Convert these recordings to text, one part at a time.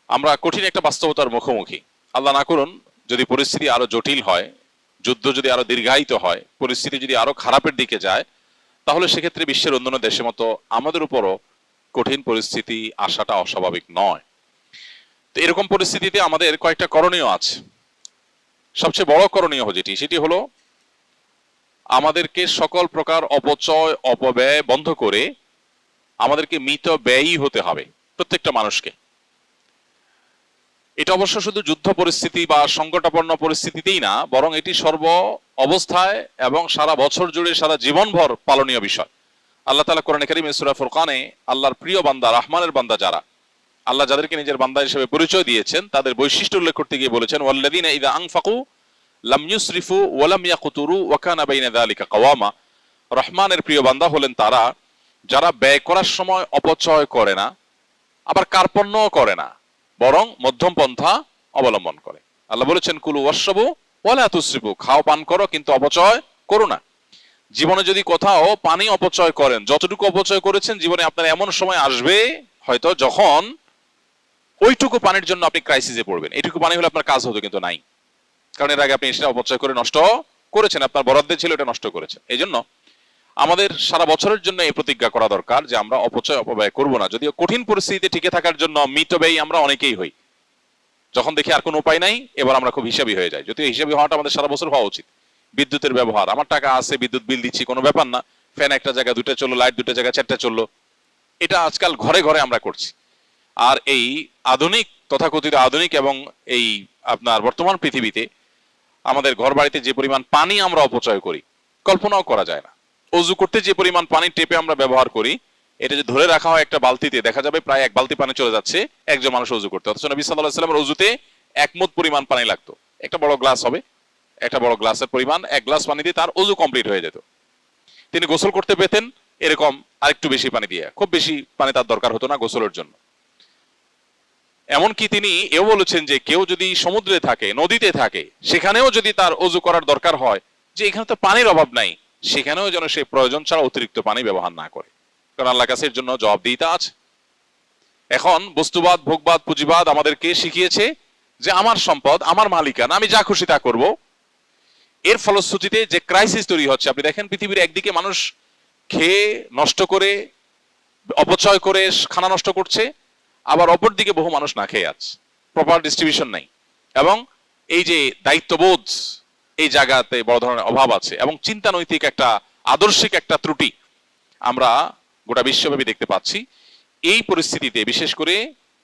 আমরা কঠিন একটা বাস্তবতার মুখোমুখি। আল্লাহ না করুন যদি পরিস্থিতি আরো জটিল হয়, যুদ্ধ যদি আরো দীর্ঘায়িত হয়, পরিস্থিতি যদি আরো খারাপের দিকে যায়, তাহলে সেক্ষেত্রে বিশ্বের অন্যান্য দেশের মতো আমাদের উপরও কঠিন পরিস্থিতি আসাটা অস্বাভাবিক নয়। তো এরকম পরিস্থিতিতে আমাদের কয়েকটা করণীয় আছে। সবচেয়ে বড় করণীয় যেটি, সেটি হলো আমাদেরকে সকল প্রকার অপচয় অপব্যয় বন্ধ করে আমাদেরকে মিত ব্যয়ী হতে হবে প্রত্যেকটা মানুষকে। এটা অবশ্য শুধু যুদ্ধ পরিস্থিতি বা সংকটাপন্ন পরিস্থিতিতেই না, বরং এটি সর্ব অবস্থায় এবং সারা বছর জুড়ে সারা জীবনভর পালনীয় বিষয়। আল্লাহ তাআলা কোরআনে কারীমে সূরা ফুরকানে আল্লাহর প্রিয় বান্দা, রহমানের বান্দা যারা, আল্লাহ যাদেরকে নিজের বান্দা হিসেবে পরিচয় দিয়েছেন, তাদের বৈশিষ্ট্য উল্লেখ করতে গিয়ে বলেছেন, ওয়াল্লাযীনা ইযা আনফাকু লাম ইউসরিফু ওয়া লাম ইয়াকতুরু ওয়া কানা বাইনা যালিকা কাওয়ামা। রহমানের প্রিয় বান্দা হলেন তারা যারা ব্যয় করার সময় অপচয় করে না, আবার কার্পণ্যও করে না, বরং মধ্যম পন্থা অবলম্বন করে। আল্লাহ বলেছেন, কুলু ওয়াশরাবু ওয়ালা তুসরিফু, খাও পান করো কিন্তু অপচয় করো না। জীবনে যদি কোথাও পানি অপচয় করেন, যতটুকু অপচয় করেছেন জীবনে আপনার এমন সময় আসবে হয়তো যখন ওইটুকু পানির জন্য আপনি ক্রাইসিসে পড়বেন। এইটুকু পানি হলে আপনার কাজ হতো, কিন্তু নাই, কারণ এর আগে আপনি সেটা অপচয় করে নষ্ট করেছেন, আপনার বরাদ্দে ছিল এটা নষ্ট করেছেন। এই জন্য আমাদের সারা বছরের জন্য এই প্রতিজ্ঞা করা দরকার যে আমরা অপচয় অপব্যয় করব না। যদিও কঠিন পরিস্থিতিতে টিকে থাকার জন্য মিতব্যয়ী আমরা অনেকেই হই, যখন দেখি আর কোনো উপায় নাই এবার আমরা খুব হিসাবী হয়ে যাই। যদিও হিসাবী হওয়াটা আমাদের সারা বছর হওয়া উচিত। বিদ্যুতের ব্যবহার, আমার টাকা আছে, বিদ্যুৎ বিল দিচ্ছি, কোনো ব্যাপার না, ফ্যান একটা জায়গায় দুটো চললো, লাইট দুটো জায়গায় চারটা চললো, এটা আজকাল ঘরে ঘরে আমরা করছি। আর এই আধুনিক, তথাকথিত আধুনিক এবং এই আপনার বর্তমান পৃথিবীতে আমাদের ঘর বাড়িতে যে পরিমাণ পানি আমরা অপচয় করি কল্পনাও করা যায় না। অজু করতে যে পরিমাণ পানি টেপে আমরা ব্যবহার করি, এটা যে ধরে রাখা হয় একটা বালতিতে, দেখা যাবে প্রায় এক বালতি পানি চলে যাচ্ছে একজন মানুষ অজু করতে। অথচ নবী সাল্লাল্লাহু আলাইহি ওয়াসাল্লামের অজুতে এক মুদ পরিমাণ পানি লাগতো। একটা বড় গ্লাস হবে, একটা বড় গ্লাসের পরিমাণ, এক গ্লাস পানি দিয়ে তার অজু কমপ্লিট হয়ে যেত। তিনি গোসল করতে পেতেন এরকম আরেকটু বেশি পানি দিয়ে, খুব বেশি পানি তার দরকার হতো না গোসলের জন্য। এমনকি তিনি এও বলেছেন যে কেউ যদি সমুদ্রে থাকে, নদীতে থাকে, সেখানেও যদি তার অজু করার দরকার হয়, যে এখানে তো পানির অভাব নাই, সেখানেও যেন সে প্রয়োজন ছাড়া অতিরিক্ত পানি ব্যবহার না করে, কারণ আল্লাহর কাছে এর জন্য জবাবদিহিতা আছে। এখন বস্তুবাদ, ভোগবাদ, পুঁজিবাদ আমাদেরকে শিখিয়েছে যে আমার সম্পদ, আমার মালিকানা, আমি যা খুশি তা করব। এর ফলশ্রুতিতে যে ক্রাইসিস তৈরি হচ্ছে, আপনি দেখেন পৃথিবীর একদিকে মানুষ খেয়ে নষ্ট করে, অপচয় করে খানা নষ্ট করছে, আবার অপর দিকে বহু মানুষ না খেয়ে আছে, প্রপার ডিস্ট্রিবিউশন নাই, এবং এই যে দায়িত্ববোধ, এই জায়গাতে বড় ধরনের অভাব আছে, এবং চিন্তা নৈতিক একটা আদর্শিক একটা ত্রুটি আমরা গোটা বিশ্বব্যাপী দেখতে পাচ্ছি। এই পরিস্থিতিতে, বিশেষ করে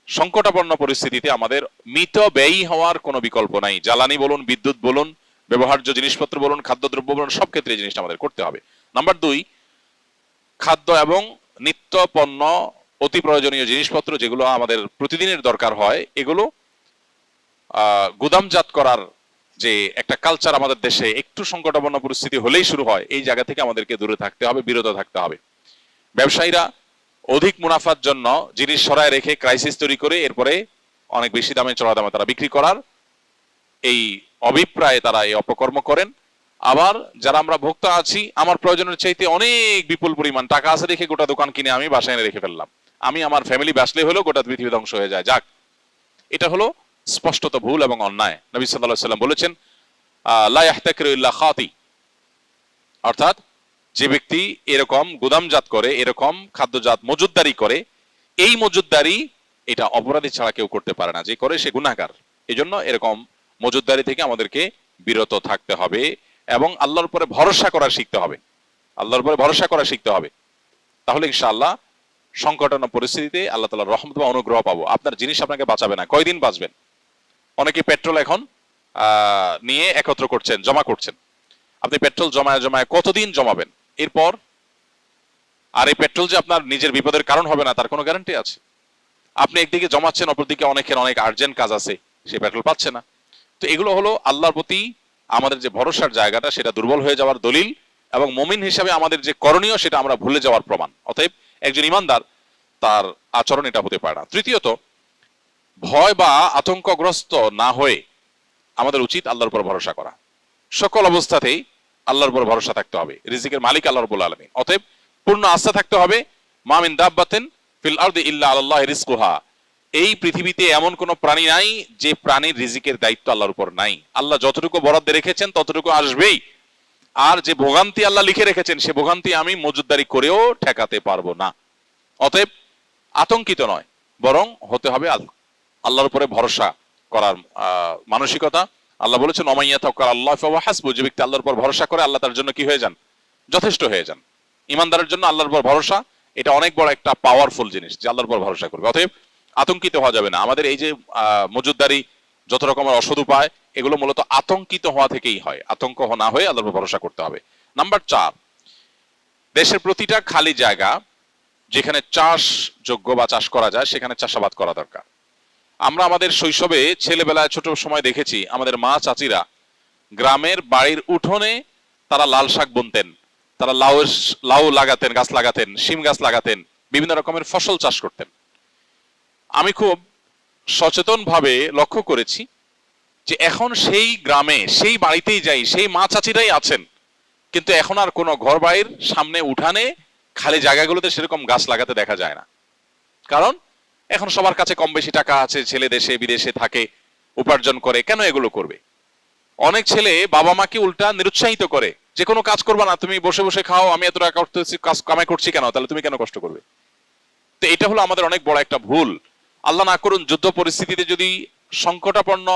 সংকটাপন্ন পরিস্থিতিতে, আমাদের মিত ব্যয়ী হওয়ার কোনো বিকল্প নাই। জ্বালানি বলুন, বিদ্যুৎ বলুন, ব্যবহার্য জিনিসপত্র বলুন, খাদ্যদ্রব্য বলুন, সব ক্ষেত্রে এই জিনিসটা আমাদের করতে হবে। নাম্বার 2, খাদ্য এবং নিত্য পণ্য, অতি প্রয়োজনীয় জিনিসপত্র যেগুলো আমাদের প্রতিদিনের দরকার হয়, এগুলো গুদামজাত করার যে একটা কালচার আমাদের দেশে একটু সংকটাপন্ন পরিস্থিতি হলেই শুরু হয়, এই জায়গা থেকে আমাদেরকে দূরে থাকতে হবে, বিরত থাকতে হবে। ব্যবসায়ীরা অধিক মুনাফার জন্য জিনিস সরায় রেখে ক্রাইসিস তৈরি করে এরপরে অনেক বেশি দামে, চড়া দামে তারা বিক্রি করার এই অভিপ্রায়ে তারা এই অপকর্ম করেন। আবার যারা আমরা ভোক্তা আছি, আমার প্রয়োজনের চাইতে অনেক বিপুল পরিমাণ টাকা আছে দেখে গোটা দোকান কিনে আমি বাসায় এনে রেখে ফেললাম, আমি আমার ফ্যামিলি বাঁচলে হলেও গোটা পৃথিবী ধ্বংস হয়ে যায়, যাক। এটা হলো স্পষ্টত ভুল এবং অন্যায়। নবী সাল্লাল্লাহু আলাইহি ওয়াসাল্লাম বলেছেন, লা ইয়াহতাকিরু ইল্লা খাতি, অর্থাৎ যে ব্যক্তি এরকম গুদামজাত করে, এরকম খাদ্যজাত মজুদদারি করে, এই মজুদদারি এটা অপরাধী ছাড়া কেউ করতে পারে না, যে করে সে গুনাহগার। এজন্য এরকম মজুদদারি থেকে আমাদেরকে বিরত থাকতে হবে এবং আল্লাহর উপরে ভরসা করা শিখতে হবে। আল্লাহর উপরে ভরসা করা শিখতে হবে, তাহলে ইনশাআল্লাহ সংকটাপন্ন পরিস্থিতিতে আল্লাহ তাআলার রহমত বা অনুগ্রহ পাবো। আপনার জিনিস আপনাকে বাঁচাবে না। কয়দিন বাঁচবেন? অনেকে পেট্রোল এখন নিয়ে একত্র করছেন, জমা করছেন। আপনি পেট্রোল জমায় জমায় কতদিন জমাবেন? এরপর আর এই পেট্রোল যে আপনার নিজের বিপদের কারণ হবে না তার কোনো গ্যারান্টি আছে? আপনি একদিকে জমাচ্ছেন, অপরদিকে অনেকের অনেক আর্জেন্ট কাজ আছে, সে পেট্রোল পাচ্ছে না। তো এগুলো হলো আল্লাহর প্রতি আমাদের যে ভরসার জায়গাটা, সেটা দুর্বল হয়ে যাওয়ার দলিল, এবং মুমিন হিসাবে আমাদের যে করণীয় সেটা আমরা ভুলে যাওয়ার প্রমাণ। অতএব একজন ইমানদার, তার আচরণ এটা হতে পারে না। তৃতীয়ত, ভয় বা আতঙ্কগ্রস্ত না হয়ে আমাদের উচিত আল্লাহর উপর ভরসা করা। সকল অবস্থাতেই আল্লাহর উপর ভরসা থাকতে হবে। রিজিকের মালিক আল্লাহ রাব্বুল আলামিন, অতএব পূর্ণ আস্থা থাকতে হবে। মা মিন দাব্বাতিন ফিল আরদি ইল্লা আলাল্লাহি রিজকুহা, এই পৃথিবীতে এমন কোনো প্রাণী নাই যে প্রাণীর রিজিকের দায়িত্ব আল্লাহর উপর নাই। আল্লাহ যতটুকু বরাদ্দ রেখেছেন ততটুকু আসবেই, আর যে ভোগান্তি আল্লাহ লিখে রেখেছেন সে ভোগান্তি আমি মজুদদারি করেও ঠেকাতে পারবো না। অতএব আতঙ্কিত নয়, বরং হতে হবে আল্লাহর উপরে ভরসা করার মানসিকতা। আল্লাহ বলেছেন ওমাইয়া তাওয়াক্কাল আল্লাহ ফাহুয়া হাসবু, যে ব্যক্তি আল্লাহর উপর ভরসা করে আল্লাহ তার জন্য কি হয়ে যান, যথেষ্ট হয়ে যান। ইমানদারের জন্য আল্লাহর উপর ভরসা এটা অনেক বড় একটা পাওয়ারফুল জিনিস, যে আল্লাহর উপর ভরসা করবে। অতএব আতঙ্কিত হওয়া যাবে না। আমাদের এই যে মজুদদারি, যত রকমের অসৎ উপায়, এগুলো মূলত আতঙ্কিত হওয়া থেকেই হয়। আতঙ্ক না হয়ে আল্লাহর উপর ভরসা করতে হবে। নাম্বার 4, দেশের প্রতিটা খালি জায়গা যেখানে চাষযোগ্য বা চাষ করা যায় সেখানে চাষাবাদ করা দরকার। আমরা আমাদের শৈশবে ছেলেবেলায় ছোট সময় দেখেছি আমাদের মা চাচিরা গ্রামের বাড়ির উঠোনে তারা লাল শাক বুনতেন, তারা লাউ লাগাতেন, গাছ লাগাতেন, শিম গাছ লাগাতেন, বিভিন্ন রকমের ফসল চাষ করতেন। আমি খুব সচেতন ভাবে লক্ষ্য করেছি যে এখন সেই গ্রামে সেই বাড়িতেই যাই, সেই মা চাচিরাই আছেন, কিন্তু এখন আর কোনো ঘর বাড়ির সামনে উঠানে খালি জায়গাগুলোতে সেরকম গাছ লাগাতে দেখা যায় না। কারণ এখন সবার কাছে কম বেশি টাকা আছে, ছেলে দেশে বিদেশে থাকে, উপার্জন করে, কেন এগুলো করবে? অনেক ছেলে বাবা মাকে উল্টা নিরুৎসাহিত করে যে কোনো কাজ করবা না, তুমি বসে বসে খাও, আমি এত টাকা করতেছি, কাজ কামাই করছি কেন, তাহলে তুমি কেন কষ্ট করবে? তো এটা হলো আমাদের অনেক বড় একটা ভুল। আল্লাহ না করুন যুদ্ধ পরিস্থিতিতে যদি সংকটাপন্ন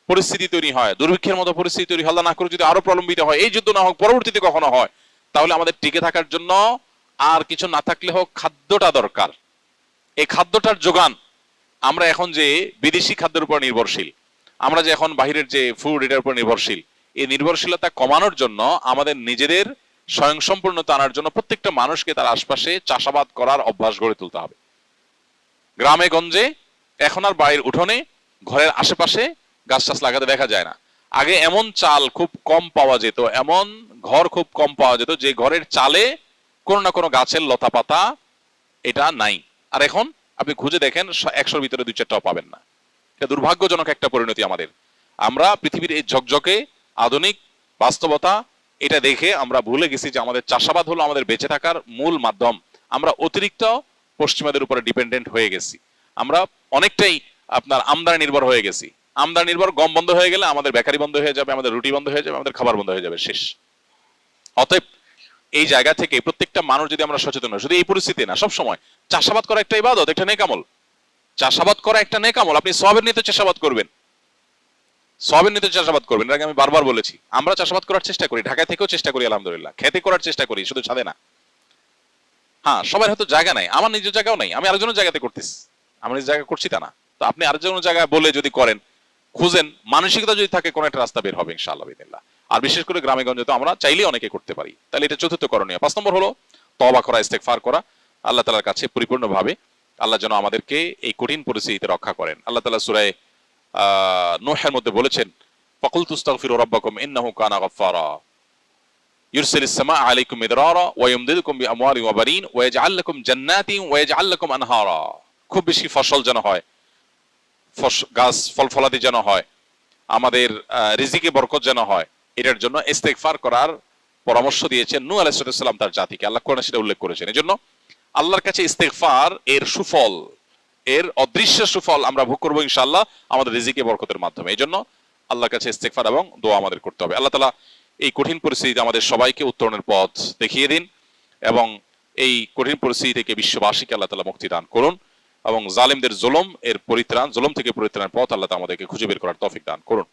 পরিস্থিতি তৈরি হয়, দুর্ভিক্ষের মতো পরিস্থিতি তৈরি, আল্লাহ না করুন যদি আরো প্রলম্বিত হয়, এই যুদ্ধ না হোক পরবর্তীতে কখনো হয়, তাহলে আমাদের টিকে থাকার জন্য আর কিছু না থাকলে হোক খাদ্যটা দরকার। এই খাদ্যটার যোগান, আমরা এখন যে বিদেশি খাদ্যের উপর নির্ভরশীল, আমরা যে এখন বাহিরের যে ফুড এটার উপর নির্ভরশীল, এই নির্ভরশীলতা কমানোর জন্য আমাদের নিজেদের স্বয়ংসম্পূর্ণতা আনার জন্য প্রত্যেকটা মানুষকে তার আশপাশে চাষাবাদ করার অভ্যাস গড়ে তুলতে হবে। গ্রামে গঞ্জে এখন আর বাড়ির উঠোনে ঘরের আশেপাশে গাছ টাছ লাগাতে দেখা যায় না। আগে এমন চাল খুব কম পাওয়া যেত, এমন ঘর খুব কম পাওয়া যেত যে ঘরের চালে কোনো না কোনো গাছের লতা পাতা এটা নাই। আর এখন আপনি খুঁজে দেখেন 100-র ভিতরে 2-4টাও পাবেন না। এটা দুর্ভাগ্যজনক একটা পরিণতি আমাদের। আমরা পৃথিবীর এই ঝকঝকে আধুনিক বাস্তবতা এটা দেখে আমরা ভুলে গেছি যে আমাদের চাষাবাদ হলো আমাদের বেঁচে থাকার মূল মাধ্যম। আমরা অতিরিক্ত পশ্চিমাদের উপরে ডিপেন্ডেন্ট হয়ে গেছি। আমরা অনেকটাই আপনার আমদানি নির্ভর হয়ে গেছি। আমদানি নির্ভর, গম বন্ধ হয়ে গেলে আমাদের বেকারি বন্ধ হয়ে যাবে, আমাদের রুটি বন্ধ হয়ে যাবে, আমাদের খাবার বন্ধ হয়ে যাবে, শেষ। অতএব এই জায়গা থেকে প্রত্যেকটা মানুষ যদি আমরা সচেতন হয়, শুধু এই পরিস্থিতি না, সব সময় চাষাবাদ করা একটা ইবাদত, একটা নেক আমল। চাষাবাদ করা একটা নেক আমল। আপনি সওয়াবের নিয়তে চাষাবাদ করবেন, সওয়াবের নিয়তে চাষাবাদ করবেন। এর আগে আমি বারবার বলেছি, আমরা চাষাবাদ করার চেষ্টা করি, ঢাকা থেকেও চেষ্টা করি, আলহামদুলিল্লাহ, খেতে করার চেষ্টা করি, শুধু ছাদে না। হ্যাঁ, সবার হয়তো জায়গা নাই, আমার নিজের জায়গাও নাই, আমি আরেকজনের জায়গাতে করতেছি, আমি নিজের জায়গা করছি তা না। তো আপনি আরেকজনের জায়গায় বলে যদি করেন, খুঁজেন, মানসিকতা যদি থাকে, কোন একটা রাস্তা বের হবে ইনশাআল্লাহ বিদিল্লাহ। আর বিশেষ করে গ্রামে গঞ্জে তো আমরা চাইলেই অনেকে করতে পারি। তাহলে এটা চতুর্থ করণীয়। 5 নম্বর হলো তওবা করা, ইস্তেগফার করা, আল্লাহ তাআলার কাছে পরিপূর্ণভাবে। আল্লাহ যেন আমাদেরকে এই কঠিন পরিস্থিতিতে রক্ষা করেন। আল্লাহ তাআলা সূরা নূহের মধ্যে বলেছেন, ফাকুলতু আস্তাগফিরু রাব্বাকুম ইন্নাহু কানা গাফফারা ইউরসিলিস সামাআ আলাইকুম মিদরারা ওয়া ইউমদিদুকুম বিআমওয়ালিন ওয়া বানিন ওয়া ইয়াজআল লাকুম জান্নাতিন ওয়া ইয়াজআল লাকুম আনহারা। খুব বেশি ফসল যেন হয়, গাছ ফল ফলাদি যেন হয়, আমাদের রিজিকে বরকত যেন হয়, এটার জন্য ইস্তেগফার করার পরামর্শ দিয়েছেন নূহ আলাইহিস সালাম তার জাতিকে। আল্লাহ কোরআনে সেটা উল্লেখ করেছেন। এজন্য আল্লাহর কাছে ইস্তেগফার এর সুফল, এর অদৃশ্য সুফল আমরা ভোগ করবো ইনশাআল্লাহ আমাদের রিজিকে বরকতের মাধ্যমে। এই জন্য আল্লাহর কাছে ইস্তেগফার এবং দোয়া আমাদের করতে হবে। আল্লাহ তাআলা এই কঠিন পরিস্থিতিতে আমাদের সবাইকে উত্তরণের পথ দেখিয়ে দিন এবং এই কঠিন পরিস্থিতি থেকে বিশ্ববাসীকে আল্লাহ তাআলা মুক্তি দান করুন এবং জালিমদের জুলুম এর পরিত্রাণ, জুলুম থেকে পরিত্রাণের পথ আল্লাহ তাআলা আমাদেরকে খুঁজে বের করার তৌফিক দান করুন।